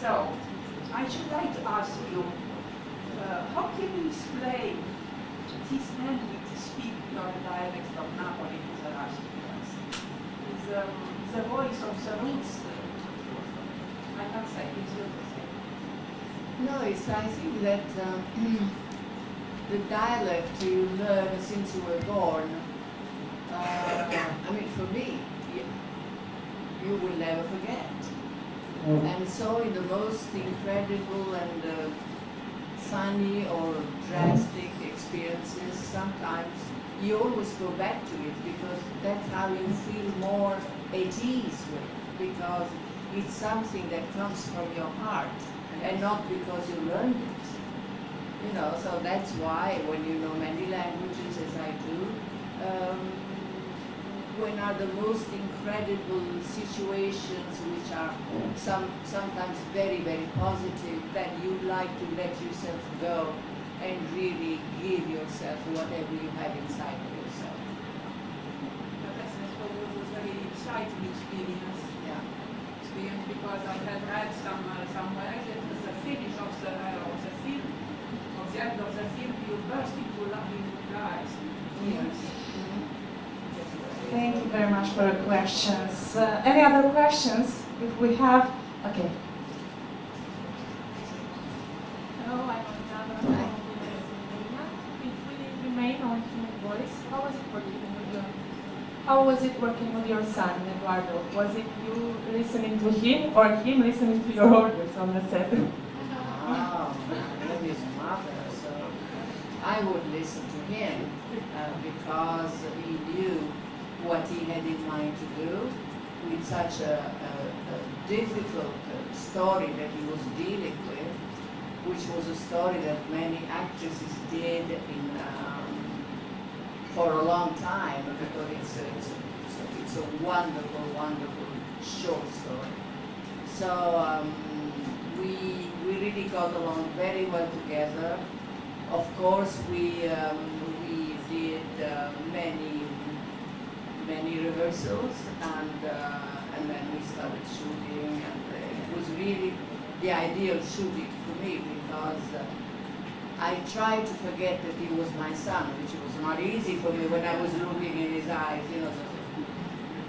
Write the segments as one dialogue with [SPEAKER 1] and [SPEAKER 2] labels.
[SPEAKER 1] So, I should like to ask you, how can you explain this man to speak your dialect of Napoli to the Russians? The voice of the roots, I can't say, it's you to say.
[SPEAKER 2] No, I think that the dialect you learn since you were born, I mean, for me, you will never forget. And so in the most incredible and funny or drastic experiences, sometimes you always go back to it because that's how you feel more at ease with it, because it's something that comes from your heart and not because you learned it. You know, so that's why when you know many languages, as I do, when are the most incredible situations which are sometimes very, very positive, that you like to let yourself go and really give yourself whatever you have inside of yourself.
[SPEAKER 1] That's was very exciting experience.
[SPEAKER 2] Yeah.
[SPEAKER 1] Experience because I had read somewhere that the finish of the film, of the end of the film, you burst into lies. Yes.
[SPEAKER 3] Thank you very much for the questions. Any other questions? If we have, okay.
[SPEAKER 4] Hello, I'm Mădălina Ghenea. If we remain on human voice, how was it working with your? How was it working with your son, Eduardo? Was it you listening to him or him listening to your orders on the set?
[SPEAKER 2] I'm his mother, so I would listen to him because he knew what he had in mind to do with such a difficult story that he was dealing with, which was a story that many actresses did for a long time, because it's a wonderful, wonderful short story. So we really got along very well together. Of course, we did many rehearsals, and then we started shooting, and it was really the ideal shooting for me, because I tried to forget that he was my son, which was not easy for me when I was looking in his eyes, you know,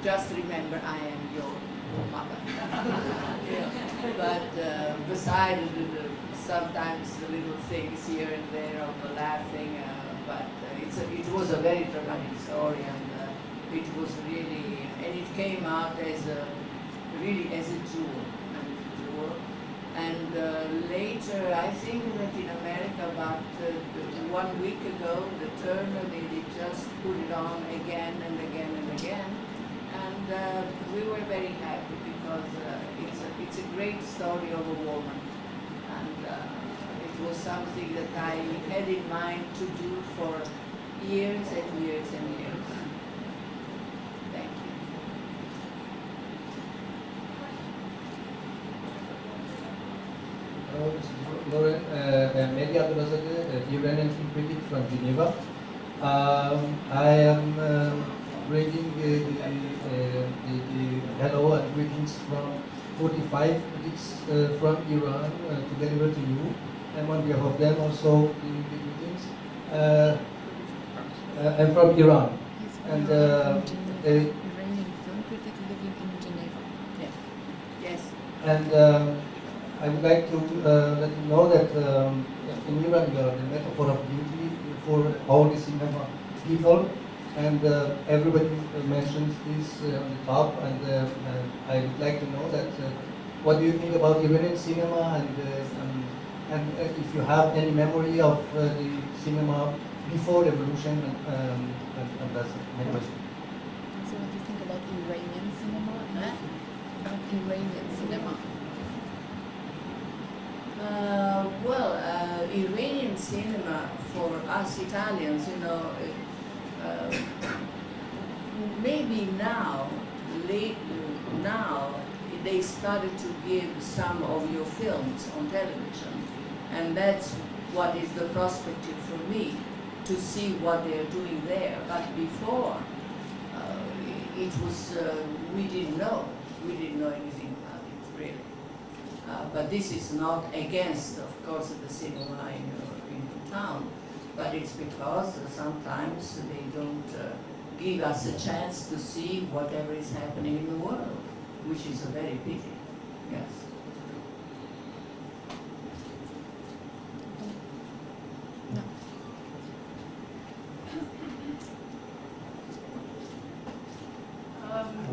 [SPEAKER 2] just remember I am your mother. But besides sometimes the little things here and there of the laughing, but it was a very dramatic story, and it was really, and it came out as a jewel. And later, I think that in America, about 1 week ago, the Turner, they just put it on again and again and again, and we were very happy because it's a great story of a woman, and it was something that I had in mind to do for years and years and years. Thank you.
[SPEAKER 5] Hello, this is Loren, media ambassador, Iranian film critic from Geneva. I am bringing the hello and greetings from 45 critics from Iran to deliver to you, and on behalf of them also the greetings. I'm from Iran, and
[SPEAKER 6] Iranian film critic living in Geneva.
[SPEAKER 2] Yeah. Yes.
[SPEAKER 5] And I would like to let you know that in Iran we are the metaphor of beauty for all the cinema people, and everybody mentions this on the top, and I would like to know that what do you think about Iranian cinema, and if you have any memory of the cinema before revolution, and that's it. Many questions.
[SPEAKER 6] So what do you think about Iranian cinema? About Iranian cinema?
[SPEAKER 2] Iranian cinema for us Italians, you know, maybe now they started to give some of your films on television, and that's what is the perspective for me, to see what they're doing there. But before, it was we didn't know anything about it, really. But this is not against, of course, the cinema in town, but it's because sometimes they don't give us a chance to see whatever is happening in the world, which is a very pity. Yes.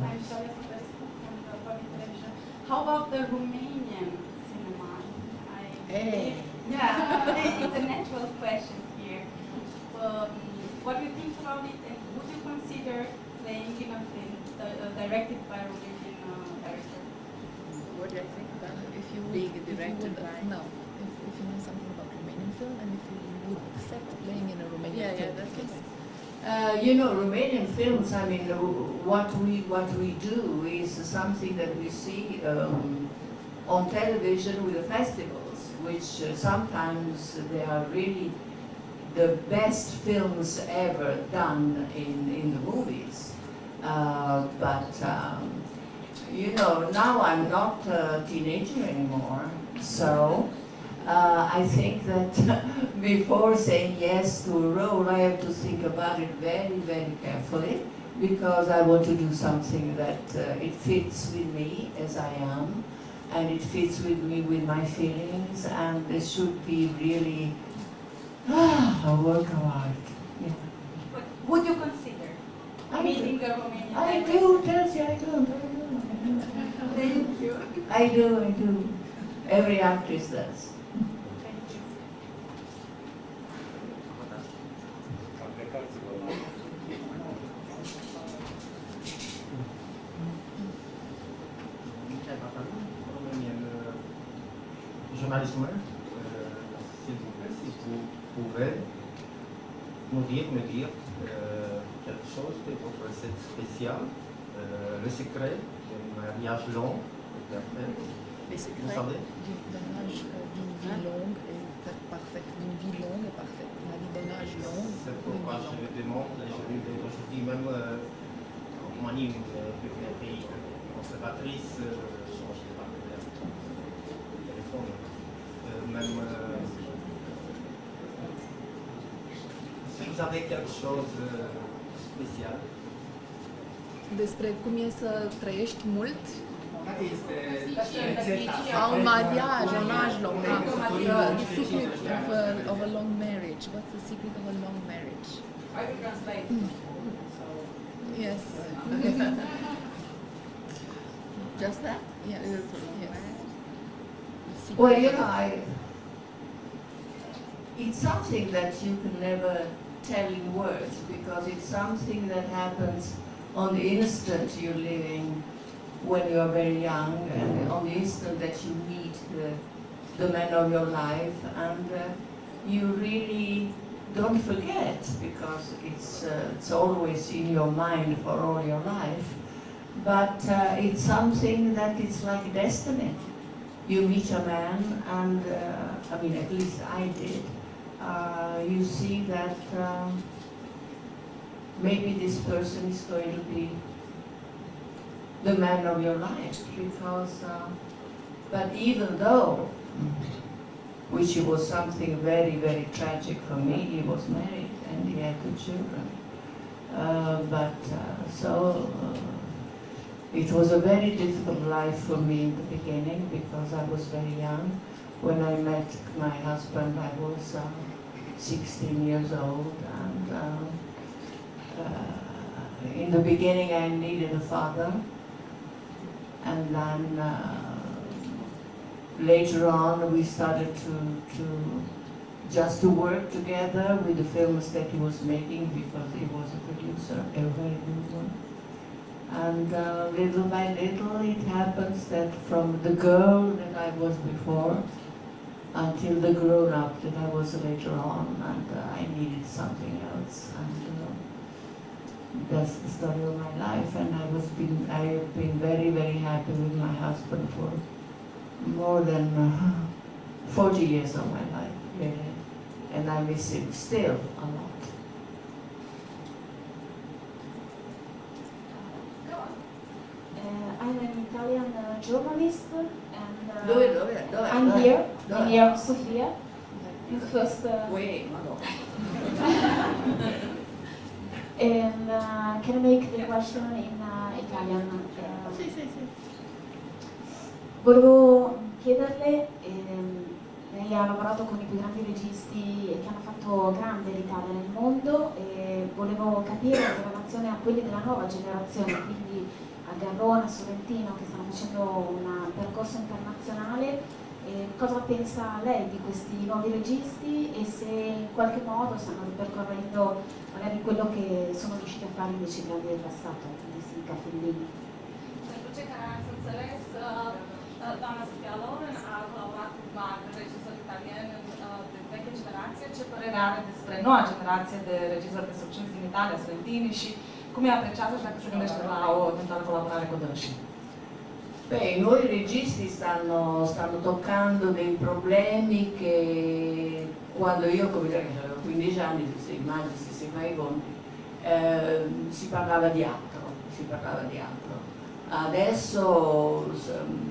[SPEAKER 7] I'm Sophia Loren from the public television. How about the Romanian cinema? Yeah, it's a natural question here. What do you think about it, and would you consider playing in a film directed by a Romanian director?
[SPEAKER 6] What do I think about it? If you would,
[SPEAKER 2] Being directed by?
[SPEAKER 6] No. If you know something about Romanian film and if you would accept playing in a Romanian film.
[SPEAKER 2] That's okay. You know, Romanian films, I mean, what we do is something that we see on television with the festivals, which sometimes they are really the best films ever done in the movies. You know, now I'm not a teenager anymore, so I think that before saying yes to a role, I have to think about it very, very carefully, because I want to do something that it fits with me as I am, and it fits with me with my feelings, and it should be really a work of art. Yeah.
[SPEAKER 7] But would you consider meeting a Romanian
[SPEAKER 2] I
[SPEAKER 7] director?
[SPEAKER 2] do, Chelsea, I do.
[SPEAKER 7] Thank you.
[SPEAKER 2] I do. Every actress does.
[SPEAKER 7] Thank you.
[SPEAKER 8] Journalisme, s'il vous plaît, si vous pouvez me dire quelque chose de votre recette spéciale, le secret d'un mariage long et parfait.
[SPEAKER 6] Les secrets
[SPEAKER 8] Vous savez?
[SPEAKER 6] d'un âge d'une vie longue et parfaite, d'une vie longue et parfaite. On a dit d'un âge long.
[SPEAKER 8] C'est pourquoi je le demande, aujourd'hui même en Roumanie, un pays conservatrice, change de partenaire. Téléphone. Même si vous avez quelque chose spécial.
[SPEAKER 6] Despre cum e să trăiești mult.
[SPEAKER 2] Este
[SPEAKER 6] Un mariage, un âge long. The secret of a long marriage. What's the secret of a long marriage?
[SPEAKER 2] I will translate.
[SPEAKER 6] Yes. Just that? Yes. Yes.
[SPEAKER 2] Well, you know, it's something that you can never tell in words, because it's something that happens on the instant you're living when you're very young, and on the instant that you meet the man of your life, and you really don't forget, because it's always in your mind for all your life. But it's something that it's like destiny. You meet a man, and I mean, at least I did. You see that maybe this person is going to be the man of your life, because, but even though, which was something very, very tragic for me, he was married and he had 2 children. It was a very difficult life for me in the beginning, because I was very young. When I met my husband, I was 16 years old, and in the beginning I needed a father, and then later on we started to work together with the films that he was making, because he was a producer, a very good one. And little by little it happens that from the girl that I was before until the grown-up that I was later on, and I needed something else. And that's the story of my life, and I have been very, very happy with my husband for more than 40 years of my life, really. And I miss him still a lot.
[SPEAKER 9] I'm an Italian journalist, and
[SPEAKER 3] I'm here. I'm here, Sophia. First.
[SPEAKER 2] Wait, Madonna.
[SPEAKER 3] And can I make the question in Italian? Volevo chiederle, lei ha lavorato con i più grandi registi che hanno fatto grande l'Italia nel mondo e volevo capire in relazione a quelli della nuova generazione, quindi a Garrone, a Sorrentino, che stanno facendo un percorso internazionale. Cosa pensa lei di questi nuovi registi e se in qualche modo stanno ripercorrendo magari quello che sono riusciti a fare invece i grandi del passato, quindi Sica, Fellini?
[SPEAKER 4] Pentru cei care ați înțeles, doamna Sophia Loren a colaborat cu mari regizori italieni de veche generație. Ce părere are despre noua generație de regizori de succes din Italia, Sorrentini, și cum îi apreciază și dacă se gândește la o eventuală colaborare cu dânsii?
[SPEAKER 2] Beh, i nuovi registi stanno toccando dei problemi che quando io avevo 15 anni, se immagini, se si fa i conti, si parlava di altro. Adesso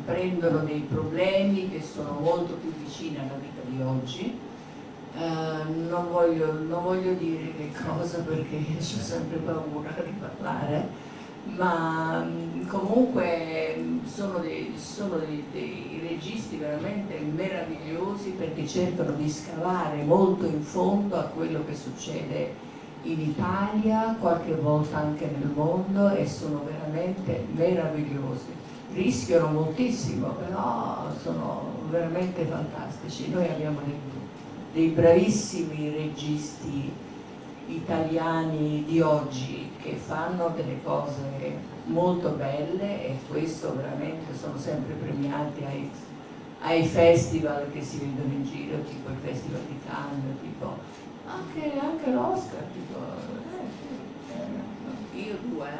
[SPEAKER 2] prendono dei problemi che sono molto più vicini alla vita di oggi. Non voglio dire che cosa perché ho sempre paura di parlare, ma comunque sono dei registi veramente meravigliosi perché cercano di scavare molto in fondo a quello che succede in Italia, qualche volta anche nel mondo, e sono veramente meravigliosi. Rischiano moltissimo, però sono veramente fantastici. Noi abbiamo dei bravissimi registi italiani di oggi che fanno delle cose molto belle e questo veramente sono sempre premiati ai festival che si vedono in giro, tipo il Festival di Cannes, tipo anche l'Oscar, tipo io due.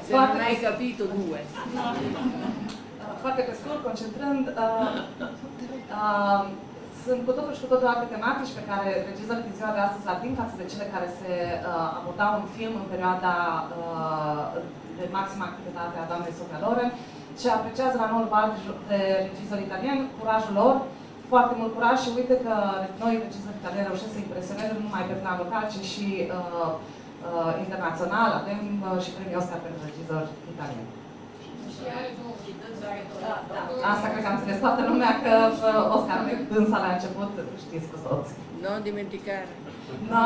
[SPEAKER 2] Se non hai capito, due.
[SPEAKER 3] Foarte pe scurt, concentrând, sunt cu totul și cu totul alte tematici pe care regizorii din ziua de astăzi le ating față de cele care se abordau în film în perioada de maximă activitate a doamnei Sophia Loren. Ce apreciază la noul val de regizori italieni, curajul lor, foarte mult curaj și uite că noi regizori italieni reușesc să impresioneze nu numai pe plan local, ci și internațional. Avem și premiul Oscar pentru regizori italieni. Asta cred că am înțeles toată lumea că Oscar dânsa la început, știți cu toți.
[SPEAKER 2] Non dimenticare.
[SPEAKER 3] No.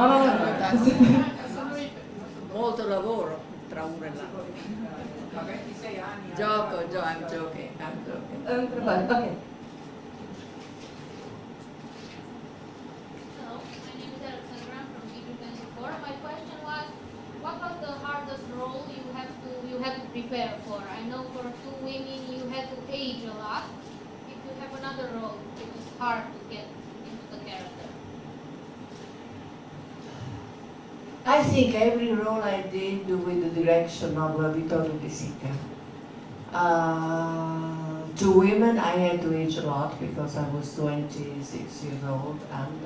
[SPEAKER 2] Molto lavoro tra uno e l'altro. Gioco, I'm joking.
[SPEAKER 3] Întrebări, ok.
[SPEAKER 9] Hello, my name is Alexandra from TV24. My question was, what was the hardest role you had to prepare for? I know for two women you had to age a lot. If you have another role, it was hard to get into the character.
[SPEAKER 2] I think every role I did with the direction of Vittorio De Sica. To women I had to age a lot because I was 26 years old and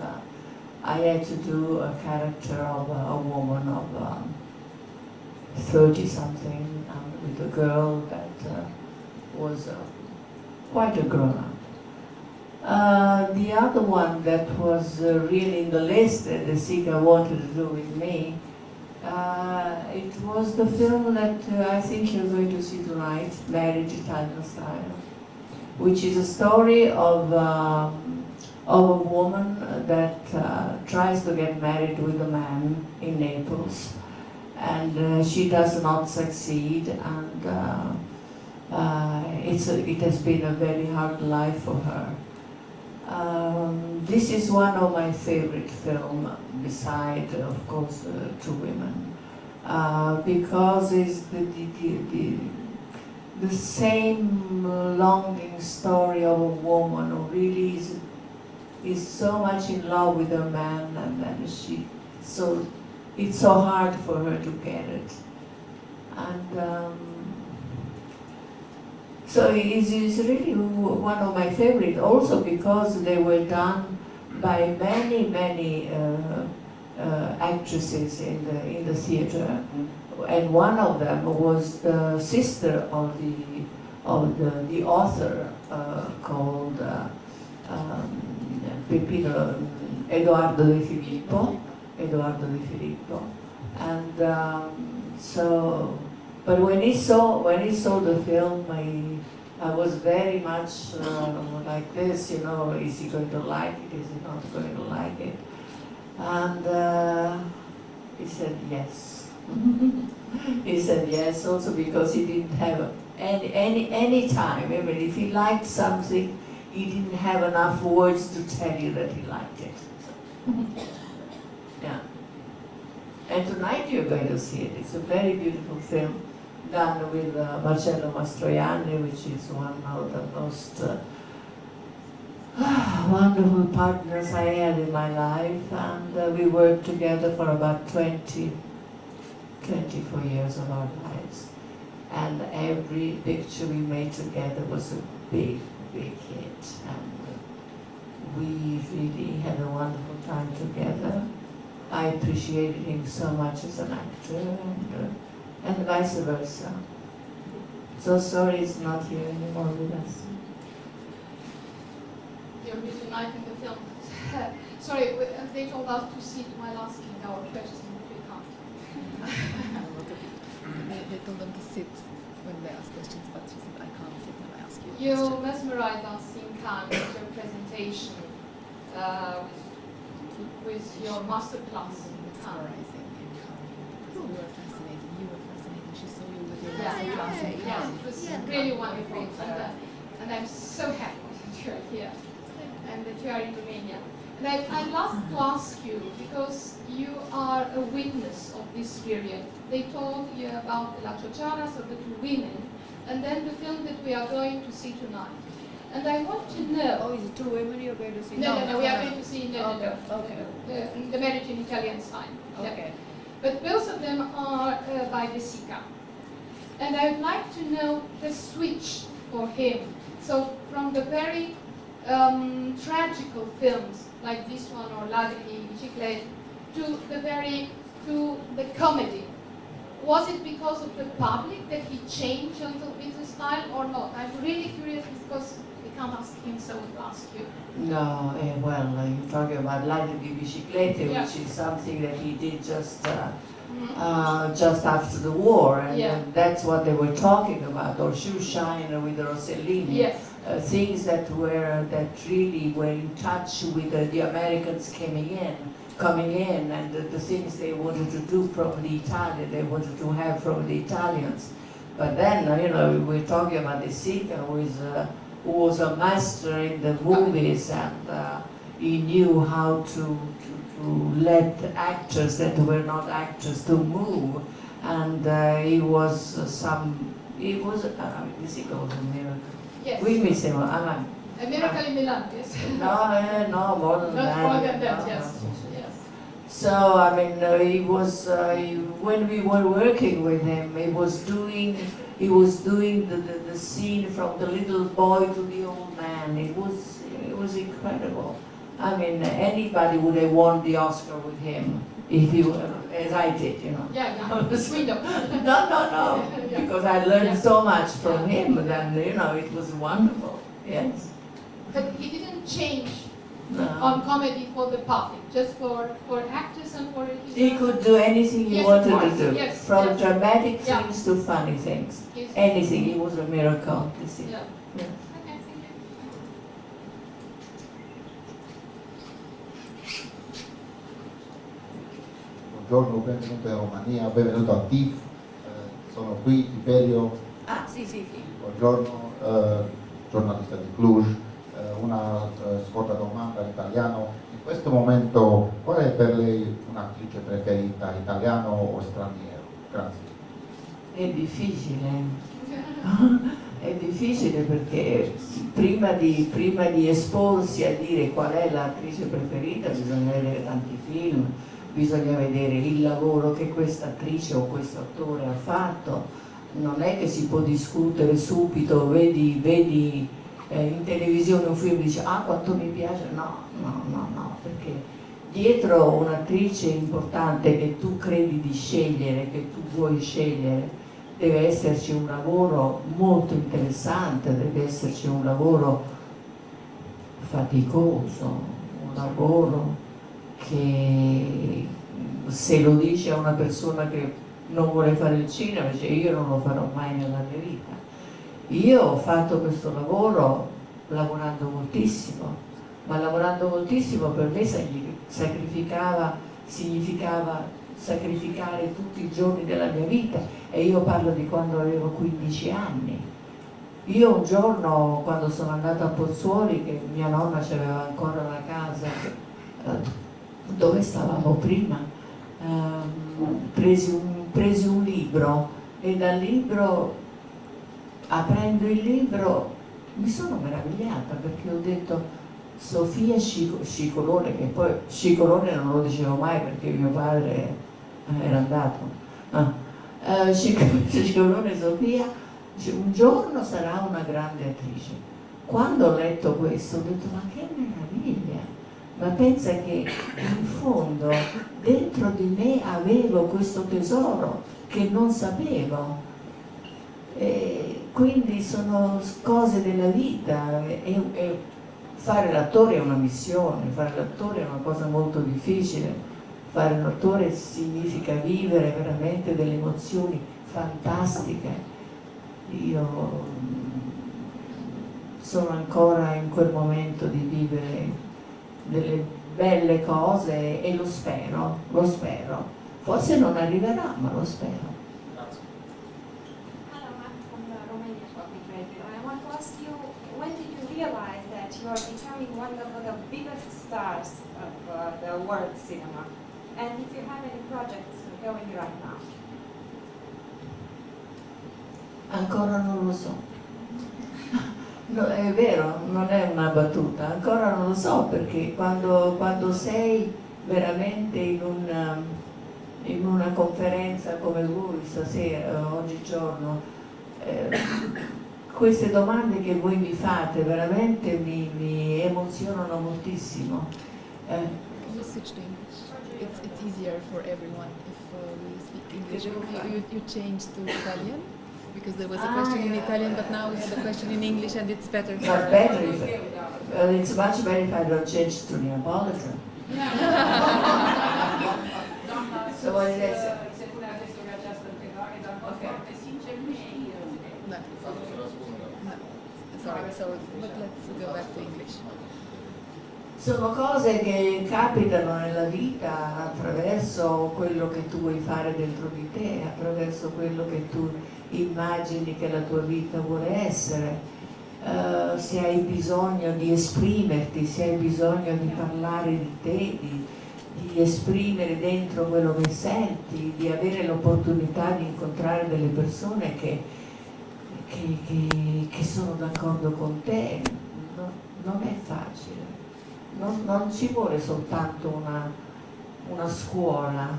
[SPEAKER 2] I had to do a character of a woman of 30-something with a girl that was quite a grown-up. The other one that was really in the list that De Sica wanted to do with me, it was the film that I think you're going to see tonight, Marriage Italian Style, which is a story of a woman that tries to get married with a man in Naples, and she does not succeed, and it has been a very hard life for her. This is one of my favorite films, beside, of course, Two Women, because it's the same longing story of a woman who really is so much in love with her man, and then it's so hard for her to get it. And so it's really one of my favorite, also because they were done by many actresses in the theater. and one of them was the sister of the author called Edoardo de Filippo, and so. But when he saw the film, I was very much like this, you know, is he going to like it? Is he not going to like it? And he said yes. He said yes also because he didn't have any time. I mean, if he liked something, he didn't have enough words to tell you that he liked it. Yeah. And tonight you're going to see it. It's a very beautiful film done with Marcello Mastroianni, which is one of the most wonderful partners I had in my life, and we worked together for about 24 years of our lives. And every picture we made together was a big, big hit, and we really had a wonderful time together. I appreciated him so much as an actor, and vice versa. So sorry he's not here anymore with us.
[SPEAKER 9] You're tonight in the film. Sorry, they told us to sit while asking our questions, but we can't.
[SPEAKER 6] They told them to sit when they ask questions, but she said, I can't sit when I ask you a
[SPEAKER 9] You
[SPEAKER 6] question.
[SPEAKER 9] mesmerized us in Cannes with your presentation, with your master class in Cannes.
[SPEAKER 6] Mesmerizing in Cannes. You were fascinating. You were fascinating. She saw you with your
[SPEAKER 9] Yeah,
[SPEAKER 6] master class in
[SPEAKER 9] yeah,
[SPEAKER 6] Cannes.
[SPEAKER 9] it was really wonderful, and I'm so happy that you're here and that you are in Romania. And I'd love to ask you, because you are a witness of this period. They told you about La Ciociaras, or the two women, and then the film that we are going to see tonight. And I want to know...
[SPEAKER 6] Oh, is it two women you're going to see?
[SPEAKER 9] No, we are going to see the marriage in Italian style.
[SPEAKER 6] Okay.
[SPEAKER 9] Yeah. But both of them are by De Sica. And I would like to know the switch for him. So from the very tragical films like this one or Lacrime, Biciclette, to the comedy. Was it because of the public that he changed a little bit the style or not? I'm really curious because we can't ask him, so we'll ask you.
[SPEAKER 2] No, well, you're talking about Lacrime Biciclette,
[SPEAKER 9] Yeah.
[SPEAKER 2] which is something that he did just after the war, and that's what they were talking about, or Shoe Shine with Rossellini.
[SPEAKER 9] Yes.
[SPEAKER 2] Things that really were in touch with the Americans coming in, and the things they wanted to do from the Italian, they wanted to have from the Italians. But then, we're talking about De Sica, who was a master in the movies, and he knew how to let actors that were not actors to move, and De Sica was a miracle.
[SPEAKER 9] Yes.
[SPEAKER 2] We miss him.
[SPEAKER 9] A miracle in Milan, yes.
[SPEAKER 2] No, more than that.
[SPEAKER 9] Not more than that,
[SPEAKER 2] No.
[SPEAKER 9] yes. Yes.
[SPEAKER 2] So, he was, when we were working with him, he was doing the scene from the little boy to the old man. It was incredible. Anybody would have won the Oscar with him if he were, as I did,
[SPEAKER 9] Yeah, we know.
[SPEAKER 2] No,
[SPEAKER 9] Yeah.
[SPEAKER 2] because I learned so much from him, and it was wonderful. Yes.
[SPEAKER 9] But he didn't change
[SPEAKER 2] No.
[SPEAKER 9] on comedy for the public, just for actors and for his...
[SPEAKER 2] He could do anything he
[SPEAKER 9] Yes,
[SPEAKER 2] wanted
[SPEAKER 9] of
[SPEAKER 2] to
[SPEAKER 9] course.
[SPEAKER 2] do,
[SPEAKER 9] Yes,
[SPEAKER 2] from
[SPEAKER 9] yes.
[SPEAKER 2] dramatic
[SPEAKER 9] Yeah.
[SPEAKER 2] things to funny things.
[SPEAKER 9] Yes.
[SPEAKER 2] Anything. He was a miracle. You see.
[SPEAKER 9] Yeah.
[SPEAKER 2] Yeah.
[SPEAKER 9] Okay, thank you.
[SPEAKER 10] Buongiorno, benvenuto in Romania, benvenuto a TIFF, sono qui, Tiberio.
[SPEAKER 2] Ah, sì.
[SPEAKER 10] Buongiorno, giornalista di Cluj, una scorta domanda in italiano. In questo momento qual è per lei un'attrice preferita, italiano o straniero? Grazie.
[SPEAKER 2] È difficile. È difficile perché prima di esporsi a dire qual è l'attrice preferita bisogna vedere tanti film, bisogna vedere il lavoro che questa attrice o questo attore ha fatto. Non è che si può discutere subito, vedi in televisione un film e dici quanto mi piace, no, perché dietro un'attrice importante che tu credi di scegliere, che tu vuoi scegliere, deve esserci un lavoro molto interessante, deve esserci un lavoro faticoso, un lavoro che se lo dice a una persona che non vuole fare il cinema, dice io non lo farò mai nella mia vita. Io ho fatto questo lavoro lavorando moltissimo, ma lavorando moltissimo per me significava sacrificare tutti i giorni della mia vita, e io parlo di quando avevo 15 anni. Io un giorno, quando sono andata a Pozzuoli, che mia nonna c'aveva ancora la casa dove stavamo prima, presi un libro, e dal libro, aprendo il libro, mi sono meravigliata, perché ho detto Sophia Scicolone, che poi Scicolone non lo dicevo mai perché mio padre era andato, Scicolone Sophia, un giorno sarà una grande attrice. Quando ho letto questo ho detto ma che meraviglia, ma pensa che in fondo dentro di me avevo questo tesoro che non sapevo, e quindi sono cose della vita, e fare l'attore è una missione, fare l'attore è una cosa molto difficile, fare l'attore significa vivere veramente delle emozioni fantastiche. Io sono ancora in quel momento di vivere delle belle cose e lo spero, forse non arriverà, ma lo spero.
[SPEAKER 11] Hello, I'm from Romania, Radio. I want to ask you, when did you realize that you are becoming one of the biggest stars of the world cinema? And if you have any projects going right now?
[SPEAKER 2] Ancora non lo so. No, è vero, non è una battuta, ancora non lo so, perché quando sei veramente in una conferenza come voi stasera, oggigiorno, queste domande che voi mi fate veramente mi emozionano moltissimo.
[SPEAKER 6] You switch to English. It's easier for everyone if we speak English. You change to Italian? Because there was a question in Italian, but now we have a question in English, and it's better for...
[SPEAKER 2] But better it's much better if I don't change to Neapolitan. So what is it?
[SPEAKER 1] Se pune adesso che această întrebare, dar foarte sincer, nu știu.
[SPEAKER 6] Sorry, but let's go back to English.
[SPEAKER 2] Sono cose che capitano nella vita attraverso quello che tu vuoi fare dentro di te, attraverso quello che tu immagini che la tua vita vuole essere. Se hai bisogno di esprimerti, se hai bisogno di parlare di te, di esprimere dentro quello che senti, di avere l'opportunità di incontrare delle persone che sono d'accordo con te, non è facile. Non ci vuole soltanto una scuola.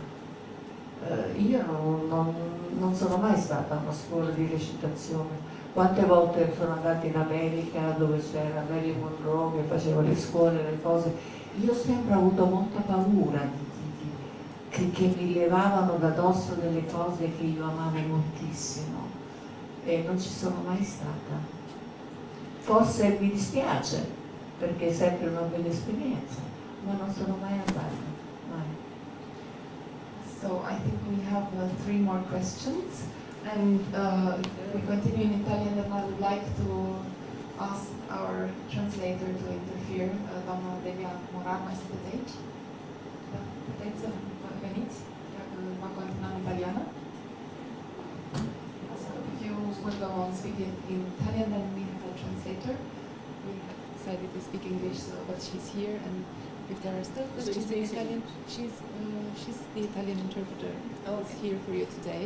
[SPEAKER 2] Io non sono mai stata a una scuola di recitazione. Quante volte sono andata in America dove c'era Marilyn Monroe che faceva le scuole, le cose. Io ho sempre avuto molta paura che mi levavano da dosso delle cose che io amavo moltissimo, e non ci sono mai stata. Forse mi dispiace, perché è sempre una bella esperienza, ma non sono mai andata. Mai.
[SPEAKER 12] So I think we have 3 more questions, and we continue in Italian, and I would like to ask our translator to interfere. Doamna Mădălina Ghenea, mai sunteți aici? Da, puteți să veniți, dacă va continua în italiană. So if you will go on speaking in Italian, then we have a translator. We decided to speak English, but she's here, and if there are still questions in Italian, she's the Italian interpreter who's here for you today.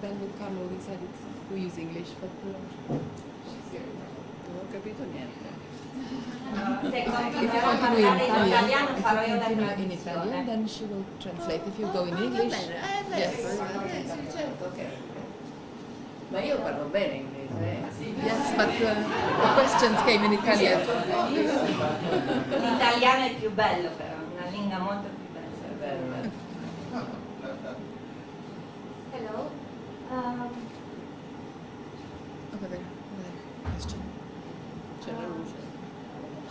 [SPEAKER 12] Then with Carlo we decided to use English, but she's here.
[SPEAKER 2] Non ho capito niente.
[SPEAKER 12] If you continue in Italian, then she will translate. If you go in English, yes.
[SPEAKER 2] Certo, ok. Ma io parlo bene inglese,
[SPEAKER 6] Yes, but the questions came in Italian.
[SPEAKER 13] L'italiano è più bello però, una lingua molto più bella.
[SPEAKER 11] Hello.
[SPEAKER 6] Over there, question.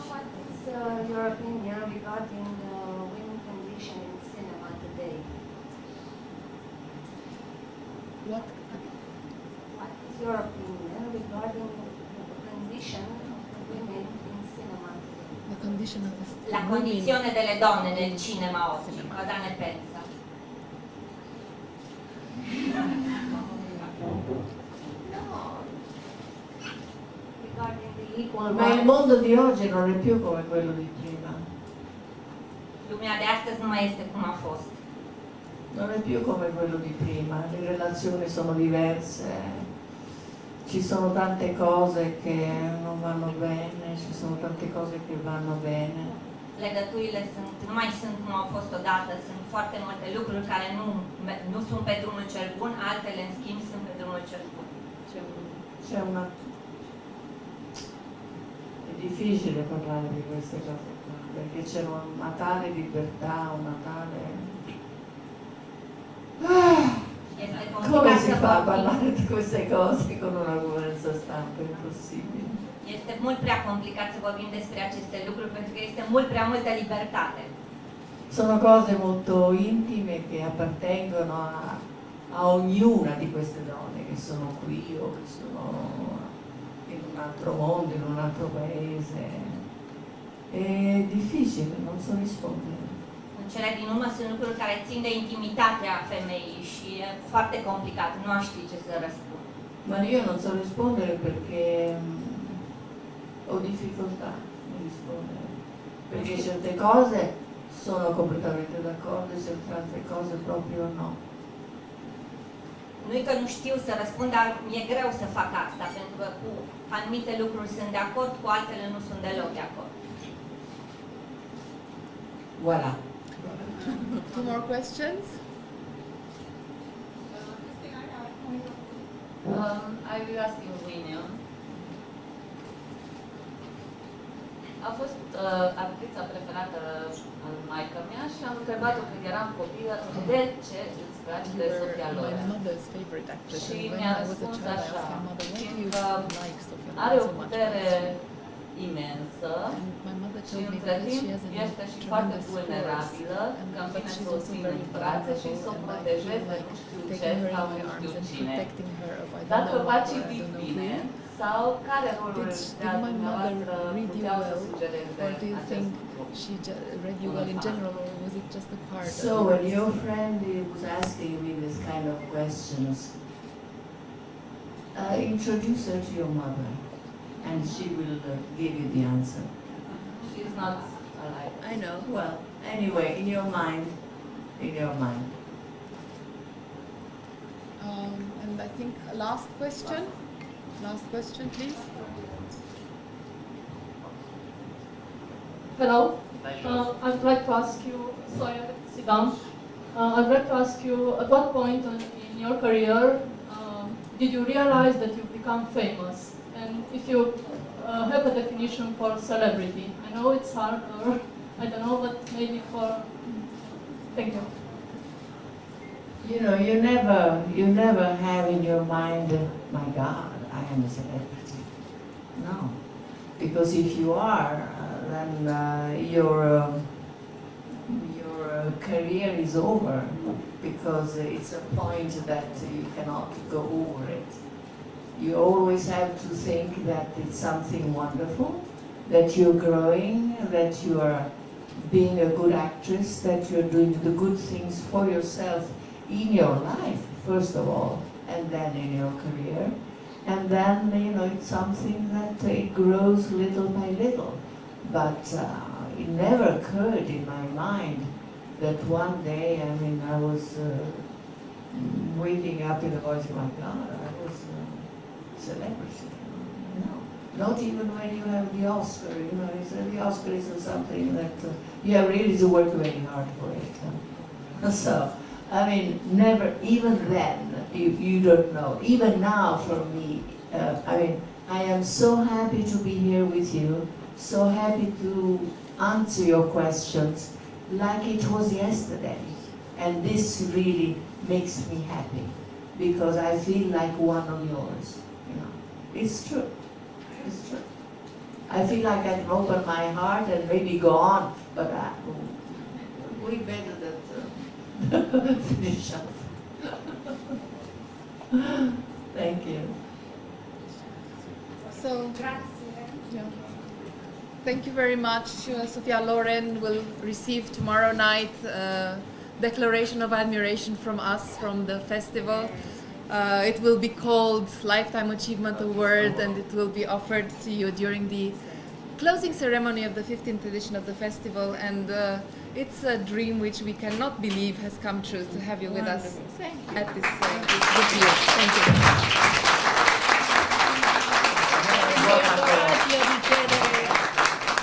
[SPEAKER 11] What is your opinion regarding the women condition in cinema today?
[SPEAKER 6] What?
[SPEAKER 11] What is your opinion regarding the condition of the women in cinema today?
[SPEAKER 6] The condition of the
[SPEAKER 13] La condizione delle donne nel cinema oggi, cosa ne pensa?
[SPEAKER 2] Ma il mondo di oggi non è più come quello di prima.
[SPEAKER 13] Lumea de astăzi nu mai este cum a fost.
[SPEAKER 2] Non è più come quello di prima, le relazioni sono diverse, ci sono tante cose che non vanno bene, ci sono tante cose che vanno bene.
[SPEAKER 13] Legăturile nu mai sunt cum au fost odată, sunt foarte multe lucruri care nu sunt pe drumul cel bun, altele în schimb sunt pe drumul cel bun.
[SPEAKER 2] È difficile parlare di queste cose qua, perché c'è una tale libertà, una tale... Come si fa a parlare di queste cose con una conferenza stampa? È impossibile.
[SPEAKER 13] Este mult prea complicat să vorbim despre aceste lucruri pentru că este mult prea multă libertate.
[SPEAKER 2] Sono cose molto intime che appartengono a ognuna di queste donne che sono qui o che sono in un altro mondo, in un altro paese. È difficile, non so rispondere.
[SPEAKER 13] În cele din urmă sunt lucruri care țin de intimitatea femeii și e foarte complicat, nu aș ști ce să răspund.
[SPEAKER 2] Ma io non so rispondere perché ho difficoltà a rispondere. Perché certe cose sono completamente d'accordo e certe altre cose proprio no.
[SPEAKER 13] Nu e că nu știu să răspund, dar mi-e greu să fac asta, pentru că cu anumite lucruri sunt de acord, cu altele nu sunt deloc de acord.
[SPEAKER 2] Voilà.
[SPEAKER 6] Two more questions?
[SPEAKER 14] I will ask you, William. A fost actrița preferată al maică-mea și am întrebat-o când eram copilă de ce îți place de Sophia Loren. Și mi-a răspuns așa, fiindcă are o putere imensă și între timp este și foarte vulnerabilă, că îmi vine să o țin în brațe și să o protejez de nu știu ce sau nu știu cine. Dacă v-a citit bine, sau care roluri de a dumneavoastră puteau să sugereze acest lucru?
[SPEAKER 6] She read you well in general, or was it just a part?
[SPEAKER 2] So when your friend was asking me this kind of questions, introduce her to your mother, and she will give you the answer.
[SPEAKER 14] She's not alive.
[SPEAKER 2] I know. Well, anyway, in your mind, in your mind.
[SPEAKER 6] And I think last question. Last question, please.
[SPEAKER 15] Hello. I'd like to ask you, sorry, I have to sit down. I'd like to ask you, at what point in your career did you realize that you've become famous? And if you have a definition for celebrity. I know it's hard, or I don't know, but maybe for... Thank you.
[SPEAKER 2] You know, you never have in your mind, my God, I am a celebrity. No. Because if you are, then your career is over, because it's a point that you cannot go over it. You always have to think that it's something wonderful, that you're growing, that you are being a good actress, that you're doing the good things for yourself in your life, first of all, and then in your career. And then, you know, it's something that it grows little by little. But it never occurred in my mind that one day, I mean, I was waking up in the voice of my God, I was a celebrity. No, not even when you have the Oscar, you know, the Oscar is something that you have really to work very hard for it. So, I mean, never, even then, you don't know. Even now, for me, I am so happy to be here with you, so happy to answer your questions like it was yesterday. And this really makes me happy, because I feel like one of yours. You know, it's true. It's true. I feel like I can open my heart and maybe go on, but we better that finish up. Thank you.
[SPEAKER 6] So, yeah. Thank you very much. Sophia Loren will receive tomorrow night a declaration of admiration from us, from the festival. It will be called Lifetime Achievement Award, and it will be offered to you during the closing ceremony of the 15th edition of the festival. And it's a dream which we cannot believe has come true to have you with us at this good year. Thank you.